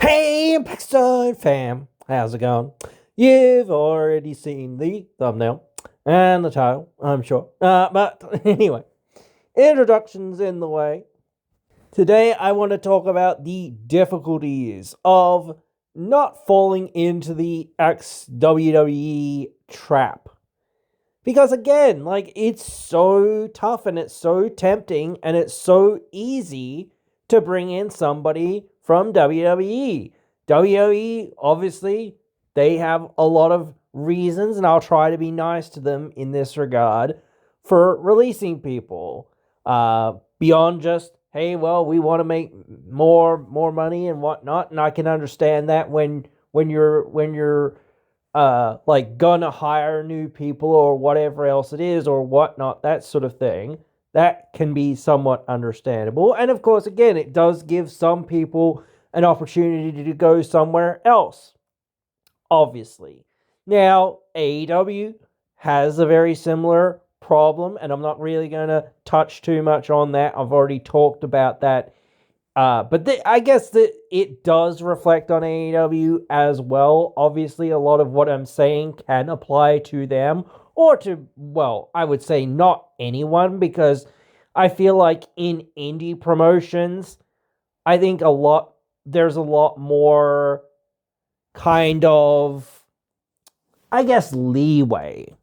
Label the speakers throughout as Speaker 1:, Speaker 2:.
Speaker 1: Hey, Impzone fam, how's it going? You've already seen the thumbnail and the title, I'm sure. But anyway, introductions in the way. Today, I want to talk about the difficulties of not falling into the ex-WWE trap. Because again, it's so tough and it's so tempting and it's so easy to bring in somebody from WWE. WWE, obviously, they have a lot of reasons, and I'll try to be nice to them in this regard, for releasing people. Beyond just, hey, well, we want to make more money and whatnot, and I can understand that when you're gonna hire new people or whatever else it is or whatnot, that sort of thing, that can be somewhat understandable. And of course, again, it does give some people an opportunity to go somewhere else, obviously. Now, AEW has a very similar problem, and I'm not really going to touch too much on that. I've already talked about that. I guess that it does reflect on AEW as well. Obviously, a lot of what I'm saying can apply to them or to, well, I would say not anyone, because I feel like in indie promotions, I think there's a lot more kind of, I guess, leeway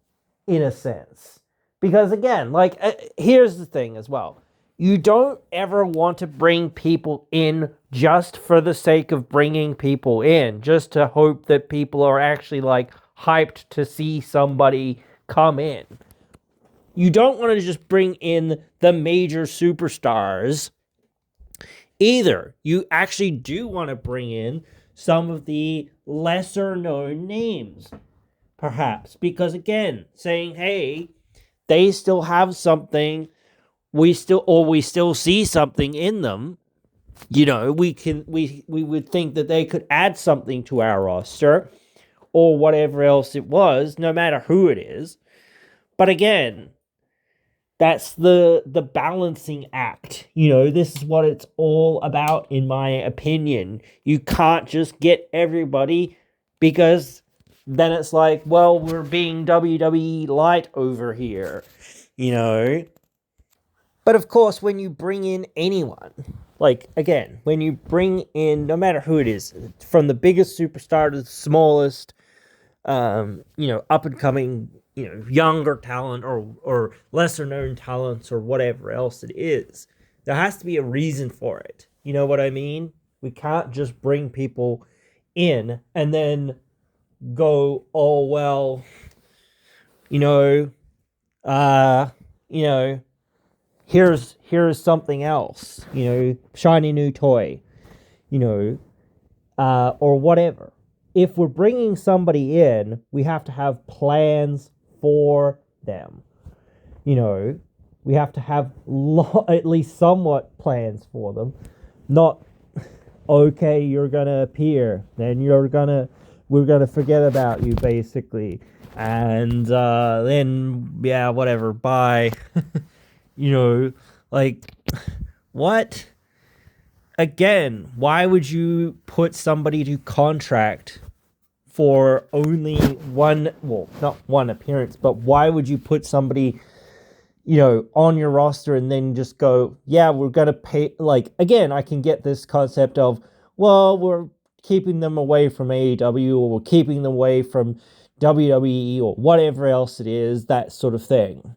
Speaker 1: in a sense. Because again, here's the thing as well. You don't ever want to bring people in just for the sake of bringing people in, just to hope that people are actually hyped to see somebody come in. You don't want to just bring in the major superstars either. You actually do want to bring in some of the lesser known names, perhaps, because again, saying, hey, they still have something, we still see something in them. We would think that they could add something to our roster or whatever else it was, no matter who it is. But again, that's the balancing act. This is what it's all about, in my opinion. You can't just get everybody, because then it's like, well, we're being WWE light over here, But of course, when you bring in anyone, when you bring in, no matter who it is, from the biggest superstar to the smallest, up and coming, younger talent or lesser known talents or whatever else it is, there has to be a reason for it. You know what I mean? We can't just bring people in and then go, oh, well, here's something else, shiny new toy, or whatever. If we're bringing somebody in, we have to have plans for them. We have to have at least somewhat plans for them. Not, okay, you're gonna appear, then we're gonna forget about you, basically, and then yeah, whatever, bye. What? Again, why would you put somebody to contract for only not one appearance, but why would you put somebody, on your roster and then just go, yeah, we're going to pay, again, I can get this concept of, well, we're keeping them away from AEW, or we're keeping them away from WWE, or whatever else it is, that sort of thing.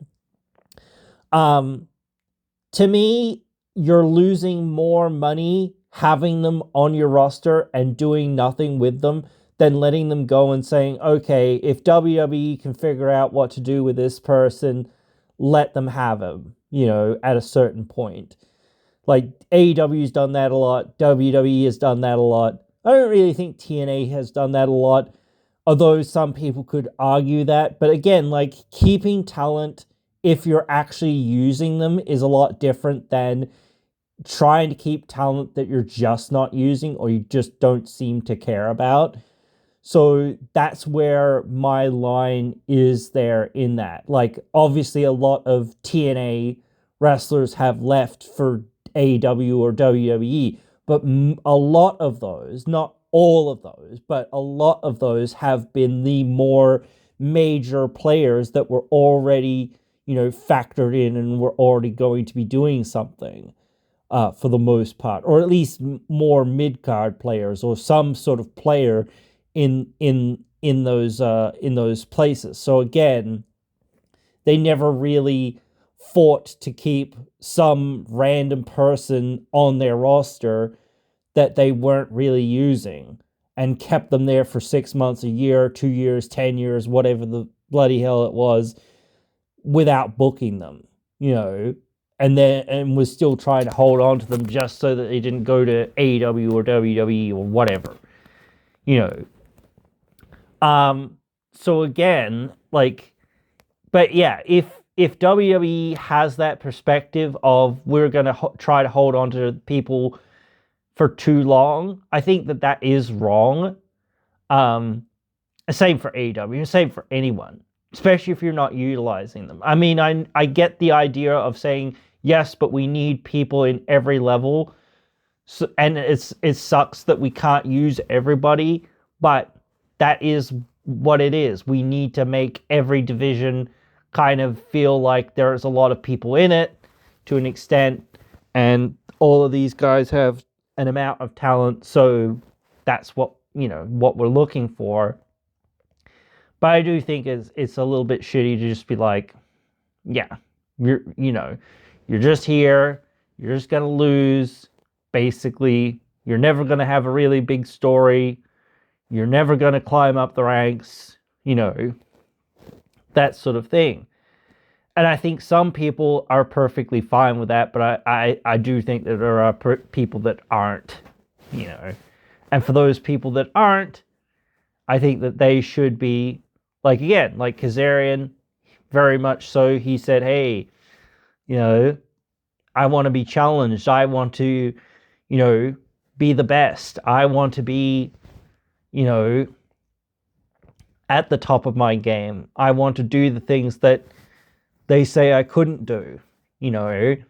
Speaker 1: To me, you're losing more money having them on your roster and doing nothing with them than letting them go and saying, okay, if WWE can figure out what to do with this person, let them have him, at a certain point. AEW's done that a lot. WWE has done that a lot. I don't really think TNA has done that a lot, although some people could argue that. But again, keeping talent, if you're actually using them, is a lot different than trying to keep talent that you're just not using or you just don't seem to care about. So that's where my line is there in that. Obviously, a lot of TNA wrestlers have left for AEW or WWE, but a lot of those, not all of those, but a lot of those have been the more major players that were already, factored in and were already going to be doing something for the most part, or at least more mid card players or some sort of player in those places. So again, they never really fought to keep some random person on their roster that they weren't really using and kept them there for 6 months, a year, 2 years, 10 years, whatever the bloody hell it was, without booking them, and was still trying to hold on to them just so that they didn't go to AEW or WWE or whatever, you know. So again, but yeah, if WWE has that perspective of we're going to try to hold on to people for too long, I think that is wrong. Same for AEW, same for anyone, especially if you're not utilizing them. I mean, I get the idea of saying, yes, but we need people in every level. So, and it sucks that we can't use everybody, but that is what it is. We need to make every division kind of feel like there's a lot of people in it to an extent, and all of these guys have an amount of talent, so that's what we're looking for. But I do think it's a little bit shitty to just be like, yeah, you're just here, you're just gonna lose. Basically, you're never gonna have a really big story. You're never gonna climb up the ranks. That sort of thing. And I think some people are perfectly fine with that, but I do think that there are people that aren't, And for those people that aren't, I think that they should be, like Kazarian, very much so. He said, hey, I want to be challenged. I want to, be the best. I want to be, at the top of my game. I want to do the things that they say I couldn't do, and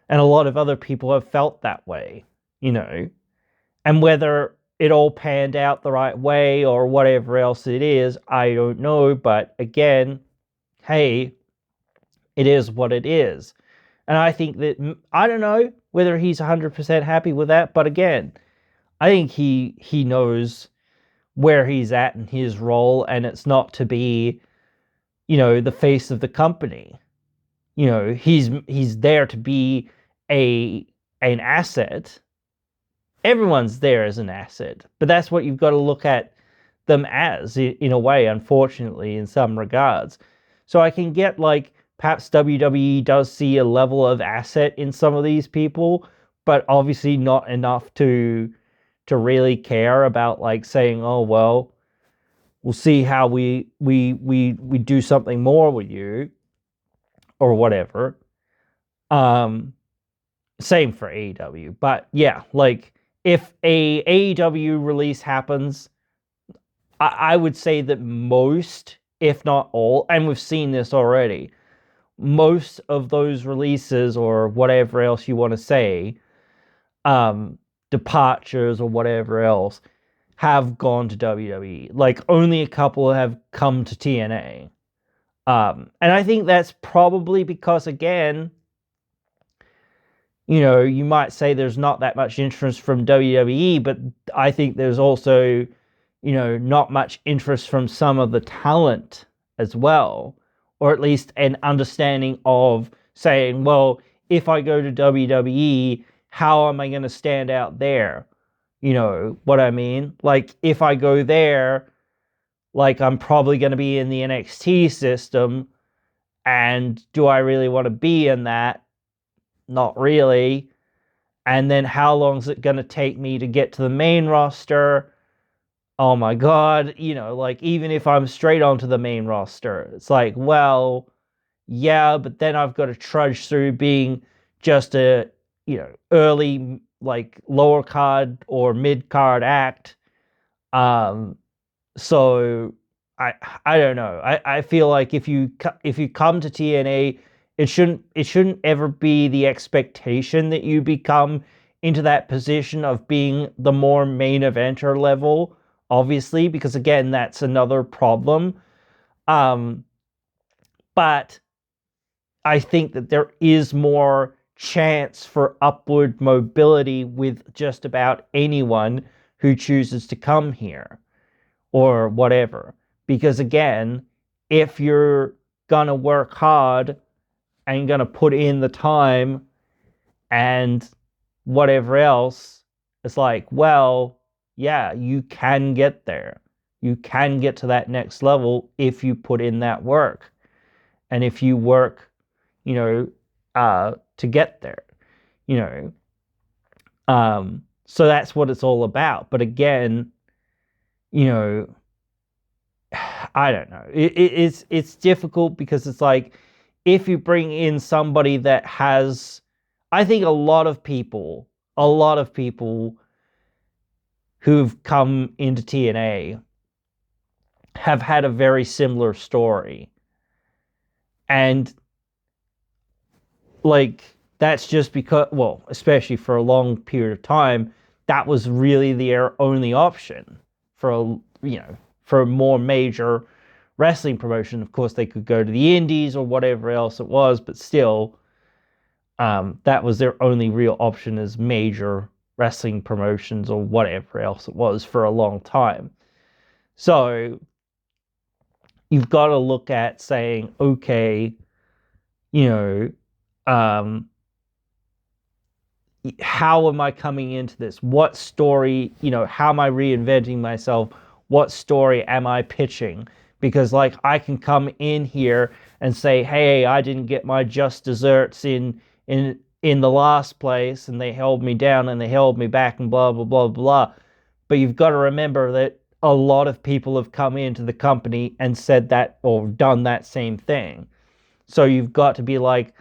Speaker 1: a lot of other people have felt that way, and whether it all panned out the right way or whatever else it is, I don't know, but again, hey, it is what it is. And I think that, I don't know whether he's 100% happy with that, but again, I think he knows where he's at in his role, and it's not to be, the face of the company. He's there to be an asset. Everyone's there as an asset, but that's what you've got to look at them as, in a way, unfortunately, in some regards. So I can get, perhaps WWE does see a level of asset in some of these people, but obviously not enough to really care about, saying, oh, well, we'll see how we do something more with you, or whatever. Same for AEW. But yeah, if a AEW release happens, I would say that most, if not all, and we've seen this already, most of those releases, or whatever else you want to say, departures or whatever else, have gone to WWE. Only a couple have come to TNA. And I think that's probably because, again, you might say there's not that much interest from WWE, but I think there's also, not much interest from some of the talent as well, or at least an understanding of saying, well, if I go to WWE, how am I going to stand out there? You know what I mean? If I go there, I'm probably going to be in the NXT system, and do I really want to be in that? Not really. And then how long is it going to take me to get to the main roster? Oh my God, even if I'm straight onto the main roster, it's well, yeah, but then I've got to trudge through being just a, early, lower card or mid card act. So I don't know. I feel like if you come to TNA, it shouldn't ever be the expectation that you become into that position of being the more main eventer level, obviously, because again, that's another problem. But I think that there is more chance for upward mobility with just about anyone who chooses to come here or whatever. Because again, if you're gonna work hard and gonna put in the time and whatever else, it's like, well, yeah, you can get there. You can get to that next level if you put in that work. And if you work, to get there, you know. So that's what it's all about. But again, I don't know. It's difficult because it's like if you bring in somebody that has, I think a lot of people who've come into TNA have had a very similar story. And like that's just because, well, especially for a long period of time, that was really their only option for a more major wrestling promotion. Of course, they could go to the indies or whatever else it was, but still, that was their only real option as major wrestling promotions or whatever else it was for a long time. So you've got to look at saying, okay, how am I coming into this? What story, how am I reinventing myself? What story am I pitching? Because like I can come in here and say, hey, I didn't get my just desserts in the last place and they held me down and they held me back and blah, blah, blah, blah. But you've got to remember that a lot of people have come into the company and said that or done that same thing. So you've got to be like,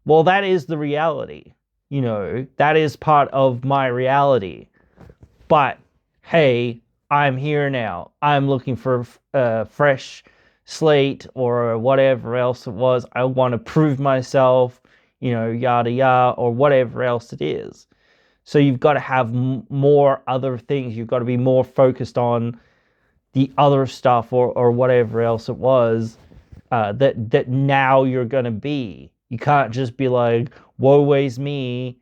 Speaker 1: well, that is the reality. That is part of my reality. But hey, I'm here now. I'm looking for a fresh slate or whatever else it was. I want to prove myself, yada yada, or whatever else it is. So you've got to have more other things. You've got to be more focused on the other stuff or whatever else it was that now you're going to be. You can't just be like, woe is me,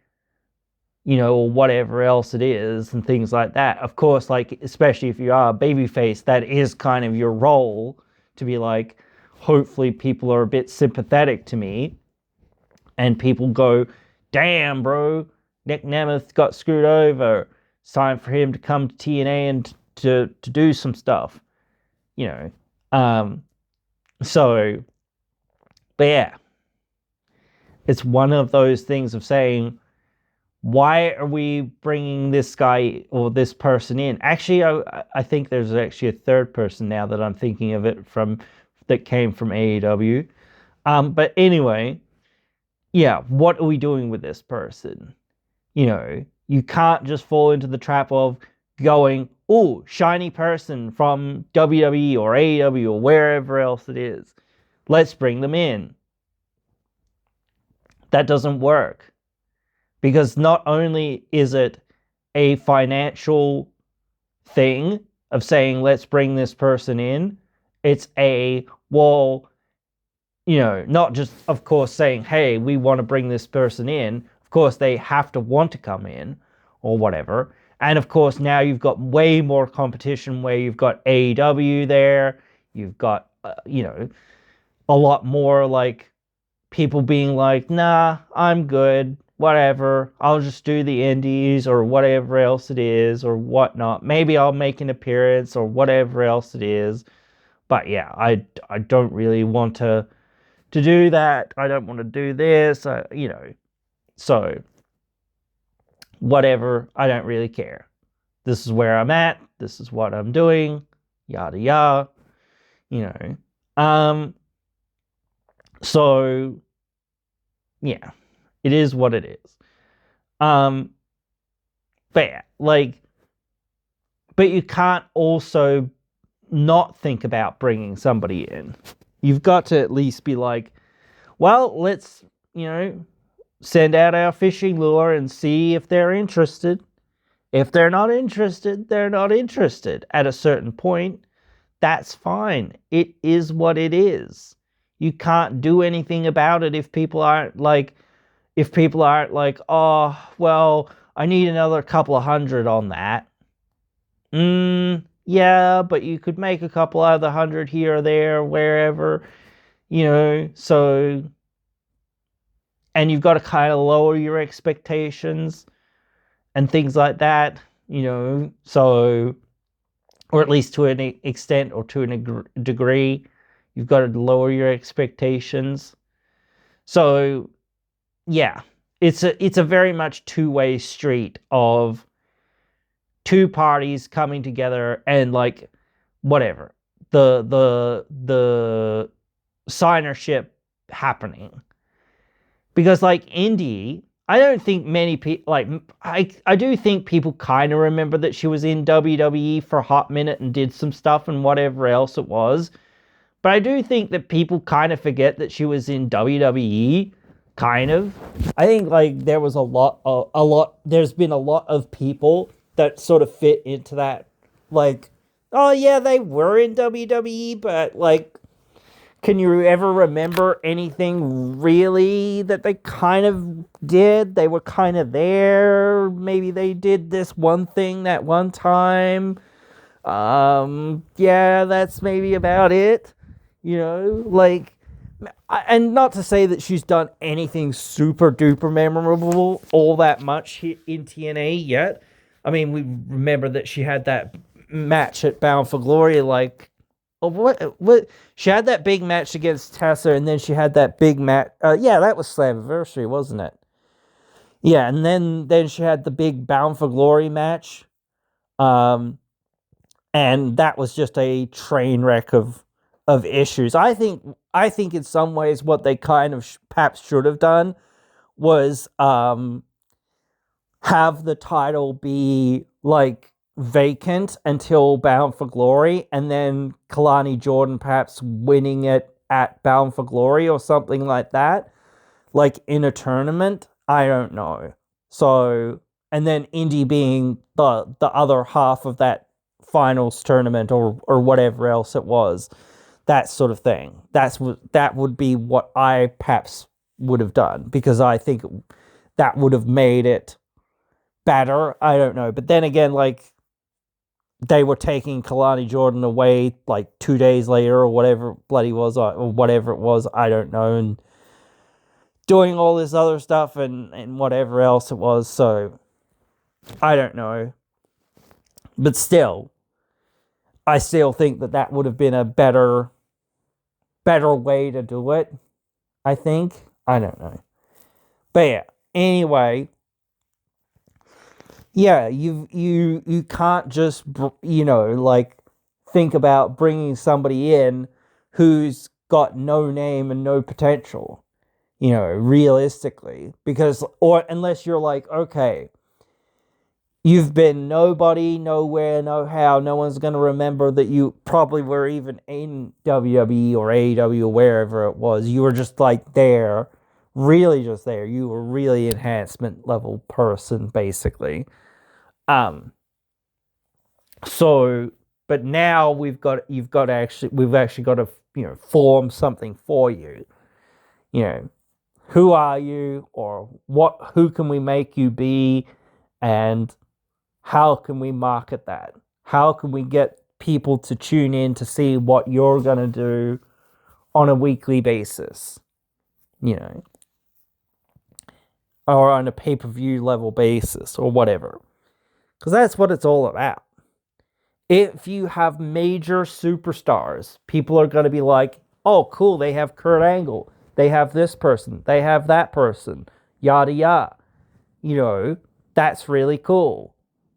Speaker 1: or whatever else it is and things like that. Of course, like, especially if you are a babyface, that is kind of your role to be like, hopefully people are a bit sympathetic to me and people go, damn, bro, Nick Nemeth got screwed over. It's time for him to come to TNA and to do some stuff, So, but yeah, it's one of those things of saying, why are we bringing this guy or this person in? Actually, I think there's actually a third person now that I'm thinking of it that came from AEW. But anyway, yeah, what are we doing with this person? You can't just fall into the trap of going, oh, shiny person from WWE or AEW or wherever else it is. Let's bring them in. That doesn't work. Because not only is it a financial thing of saying, let's bring this person in, it's not just, of course, saying, hey, we want to bring this person in. Of course, they have to want to come in or whatever. And of course, now you've got way more competition where you've got AEW there. You've got, a lot more like people being like, nah, I'm good. Whatever, I'll just do the indies or whatever else it is or whatnot. Maybe I'll make an appearance or whatever else it is. But yeah, I don't really want to do that. I don't want to do this, So, whatever, I don't really care. This is where I'm at. This is what I'm doing. Yada yada. So, yeah. It is what it is. But yeah, but you can't also not think about bringing somebody in. You've got to at least be like, well, let's, send out our fishing lure and see if they're interested. If they're not interested, they're not interested. At a certain point, that's fine. It is what it is. You can't do anything about it if people aren't like, oh, well, I need another couple of hundred on that. Yeah, but you could make a couple other hundred here or there, wherever, so, and you've got to kind of lower your expectations and things like that, so, or at least to an extent or to a degree, you've got to lower your expectations. So, yeah, it's a very much two-way street of two parties coming together and like whatever the signership happening, because like indie, I don't think many people like I do think people kind of remember that she was in WWE for a hot minute and did some stuff and whatever else it was, but I do think that people kind of forget that she was in WWE. Kind of. I think like there was a lot. There's been a lot of people that sort of fit into that. Like, oh yeah, they were in WWE, but like, can you ever remember anything really that they kind of did? They were kind of there. Maybe they did this one thing that one time. Yeah, that's maybe about it. Like. And not to say that she's done anything super duper memorable all that much in TNA yet. I mean, we remember that she had that match at Bound for Glory, like, oh, what? She had that big match against Tessa, and then she had that big match. Yeah, that was Slammiversary, wasn't it? Yeah, and then she had the big Bound for Glory match. And that was just a train wreck of issues. I think in some ways what they kind of perhaps should have done was have the title be like vacant until Bound for Glory, and then Kalani Jordan perhaps winning it at Bound for Glory or something like that, like in a tournament. I don't know. So, and then Indy being the other half of that finals tournament or whatever else it was, that sort of thing. That would be what I perhaps would have done, because I think that would have made it better. I don't know. But then again, like, they were taking Kalani Jordan away like 2 days later or whatever bloody was, or whatever it was, I don't know, and doing all this other stuff and whatever else it was. So I don't know. But still, I still think that would have been a better way to do it, I think. I don't know. But yeah, anyway, yeah, you can't just, like, think about bringing somebody in who's got no name and no potential, realistically, because, or unless you're like, okay, you've been nobody, nowhere, no how, no one's going to remember that you probably were even in WWE or AEW or wherever it was. You were just like there, really just there. You were really enhancement level person, basically. So, but now we've actually got to, form something for you. Who are you, or who can we make you be, and how can we market that? How can we get people to tune in to see what you're going to do on a weekly basis, or on a pay-per-view level basis or whatever? Because that's what it's all about. If you have major superstars, people are going to be like, oh, cool, they have Kurt Angle. They have this person. They have that person. Yada, yada. That's really cool.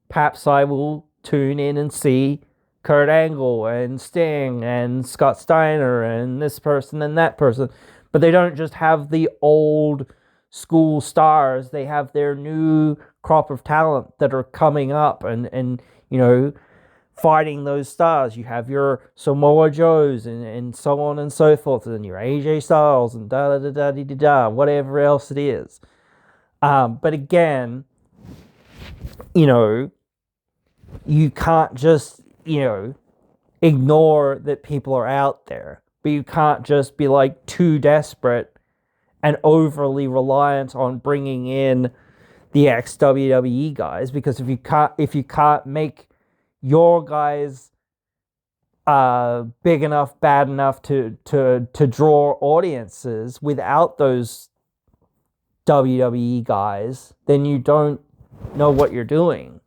Speaker 1: Perhaps I will tune in and see Kurt Angle and Sting and Scott Steiner and this person and that person. But they don't just have the old school stars. They have their new crop of talent that are coming up and fighting those stars. You have your Samoa Joes and so on and so forth, and your AJ Styles and da da da da da da, whatever else it is. But again, you know, you can't just, ignore that people are out there. But you can't just be like too desperate and overly reliant on bringing in the ex WWE guys, because if you can't make your guys big enough, bad enough to draw audiences without those WWE guys, then you don't know what you're doing.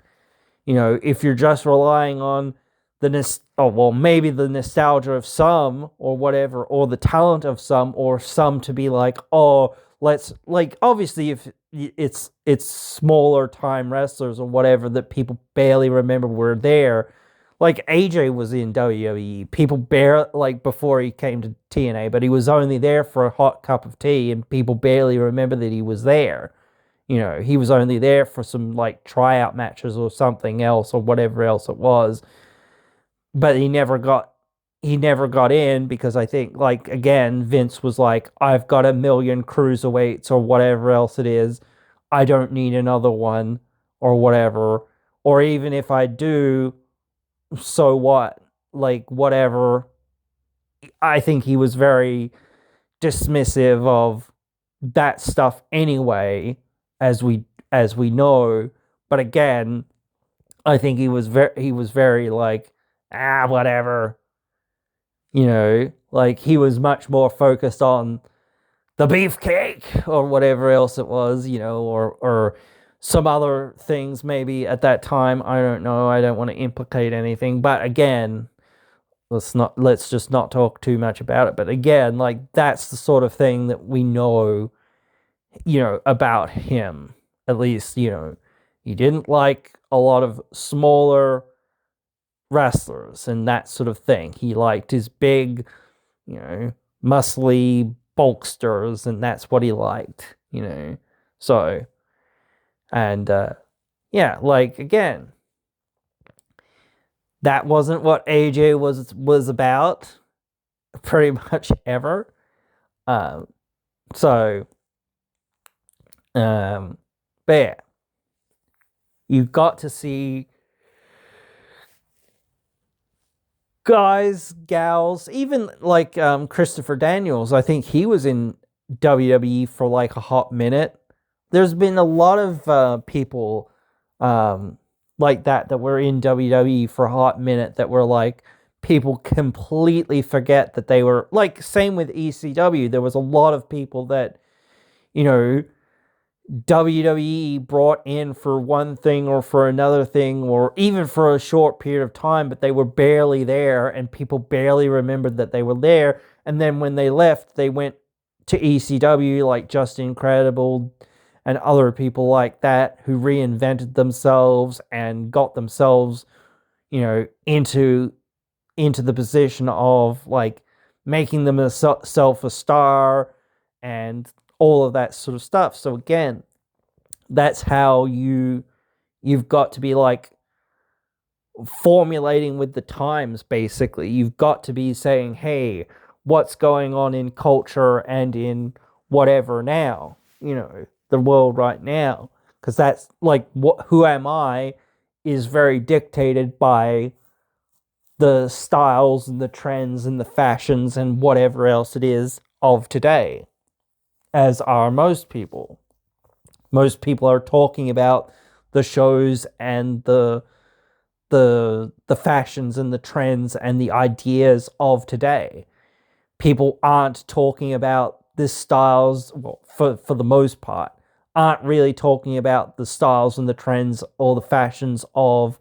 Speaker 1: If you're just relying on maybe the nostalgia of some or whatever, or the talent of some, or some to be like, oh, let's, like, obviously if it's smaller time wrestlers or whatever that people barely remember were there. Like AJ was in WWE, people barely, like, before he came to TNA, but he was only there for a hot cup of tea, and people barely remember that he was there. He was only there for some like tryout matches or something else or whatever else it was. But he never got in, because I think, like, again, Vince was like, I've got 1,000,000 cruiserweights or whatever else it is. I don't need another one or whatever. Or even if I do, so what? Like, whatever. I think he was very dismissive of that stuff anyway, as we know. But again, I think he was very like, whatever. Like, he was much more focused on the beefcake or whatever else it was, or some other things maybe at that time. I don't know. I don't want to implicate anything, but again, let's just not talk too much about it. But again, like, that's the sort of thing that we know, about him. At least, he didn't like a lot of smaller wrestlers and that sort of thing. He liked his big, muscly bulksters, and that's what he liked, So, and yeah, like, again, that wasn't what AJ was about, pretty much ever. So, but yeah, you've got to see guys, gals, even like Christopher Daniels. I think he was in WWE for like a hot minute. There's been a lot of people like that were in WWE for a hot minute, that were like, people completely forget that they were, like, same with ECW. There was a lot of people that, WWE brought in for one thing or for another thing, or even for a short period of time, but they were barely there, and people barely remembered that they were there. And then when they left, they went to ECW, like Justin Incredible and other people like that, who reinvented themselves and got themselves, into the position of, like, making themselves a star and all of that sort of stuff. So again, that's how you've got to be, like, formulating with the times. Basically, you've got to be saying, hey, what's going on in culture and in whatever now, the world right now. Because that's like, who am I is very dictated by the styles and the trends and the fashions and whatever else it is of today, as are most people. Most people are talking about the shows and the fashions and the trends and the ideas of today. People aren't talking about the styles, well, for the most part, aren't really talking about the styles and the trends or the fashions of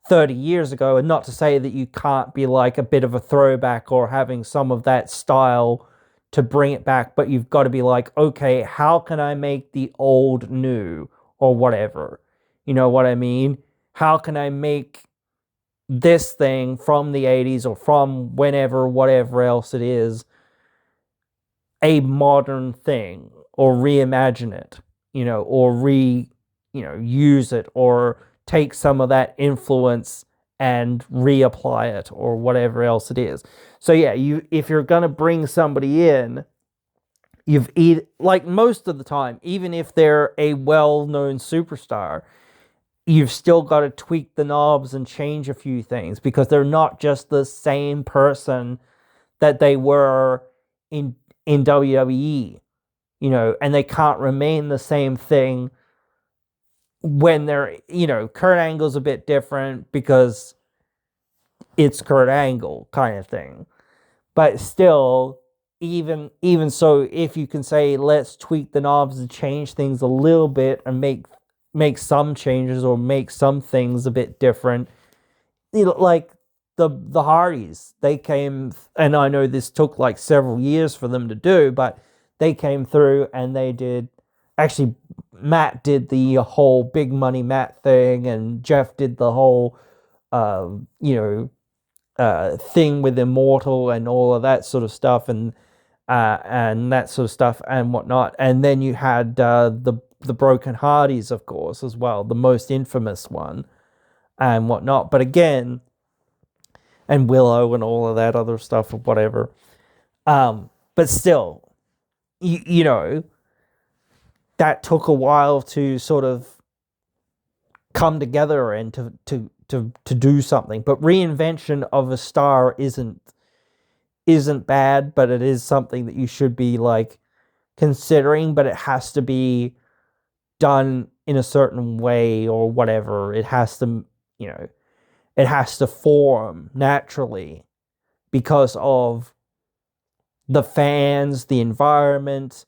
Speaker 1: 30 years ago. And not to say that you can't be like a bit of a throwback or having some of that style to bring it back, but you've got to be like, okay, how can I make the old new, or whatever? You know what I mean? How can I make this thing from the 80s or from whenever, whatever else it is, a modern thing, or reimagine it, or use it, or take some of that influence and reapply it, or whatever else it is. So yeah, if you're going to bring somebody in, like most of the time, even if they're a well-known superstar, you've still got to tweak the knobs and change a few things because they're not just the same person that they were in WWE, and they can't remain the same thing when they're, Kurt Angle's a bit different because it's Kurt Angle kind of thing. But still, even so, if you can say, let's tweak the knobs and change things a little bit and make some changes or make some things a bit different, like the Hardys, they came, and I know this took like several years for them to do, but they came through and they did, actually, Matt did the whole big money Matt thing, and Jeff did the whole, thing with Immortal and all of that sort of stuff, and that sort of stuff and whatnot. And then you had the Broken Hardys, of course, as well, the most infamous one and whatnot. But again, and Willow and all of that other stuff or whatever. But still, that took a while to sort of come together and to do something. But reinvention of a star isn't bad, but it is something that you should be like considering, but it has to be done in a certain way or whatever. It has to, it has to form naturally because of the fans, the environment,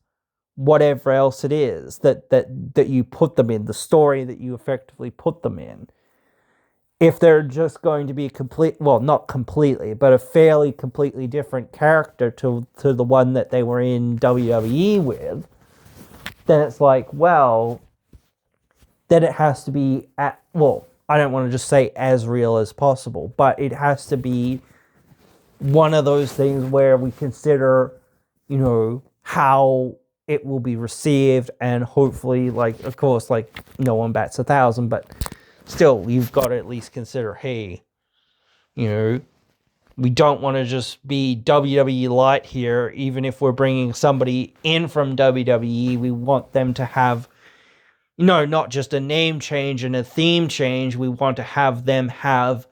Speaker 1: whatever else it is that you put them in, the story that you effectively put them in. If they're just going to be not completely, but a fairly completely different character to the one that they were in WWE with, then it's like, well, then it has to be I don't want to just say as real as possible, but it has to be one of those things where we consider, how it will be received, and hopefully, like, of course, like, no one bats 1,000, but still, you've got to at least consider, hey, we don't want to just be WWE light here. Even if we're bringing somebody in from WWE, we want them to have, not just a name change and a theme change. We want to have them have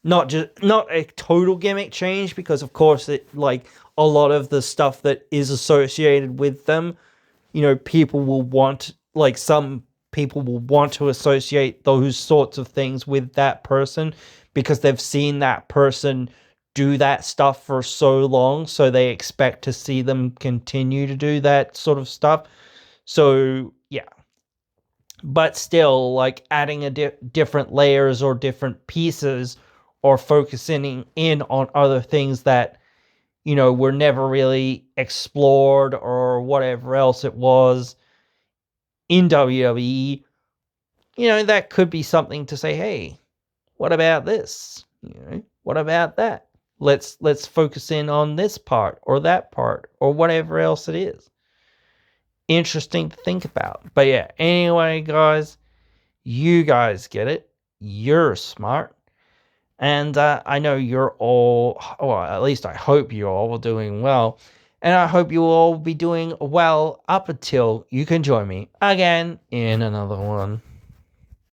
Speaker 1: not a total gimmick change, because of course like a lot of the stuff that is associated with them, people will want, like, some people will want to associate those sorts of things with that person because they've seen that person do that stuff for so long, so they expect to see them continue to do that sort of stuff. So yeah, but still, like, adding different layers or different pieces, or focusing in on other things that, were never really explored or whatever else it was in WWE, that could be something to say, hey, what about this? What about that? Let's focus in on this part or that part or whatever else it is. Interesting to think about. But yeah, anyway, guys, you guys get it. You're smart. And I know you're all, well, at least I hope you're all doing well. And I hope you will all be doing well up until you can join me again in another one.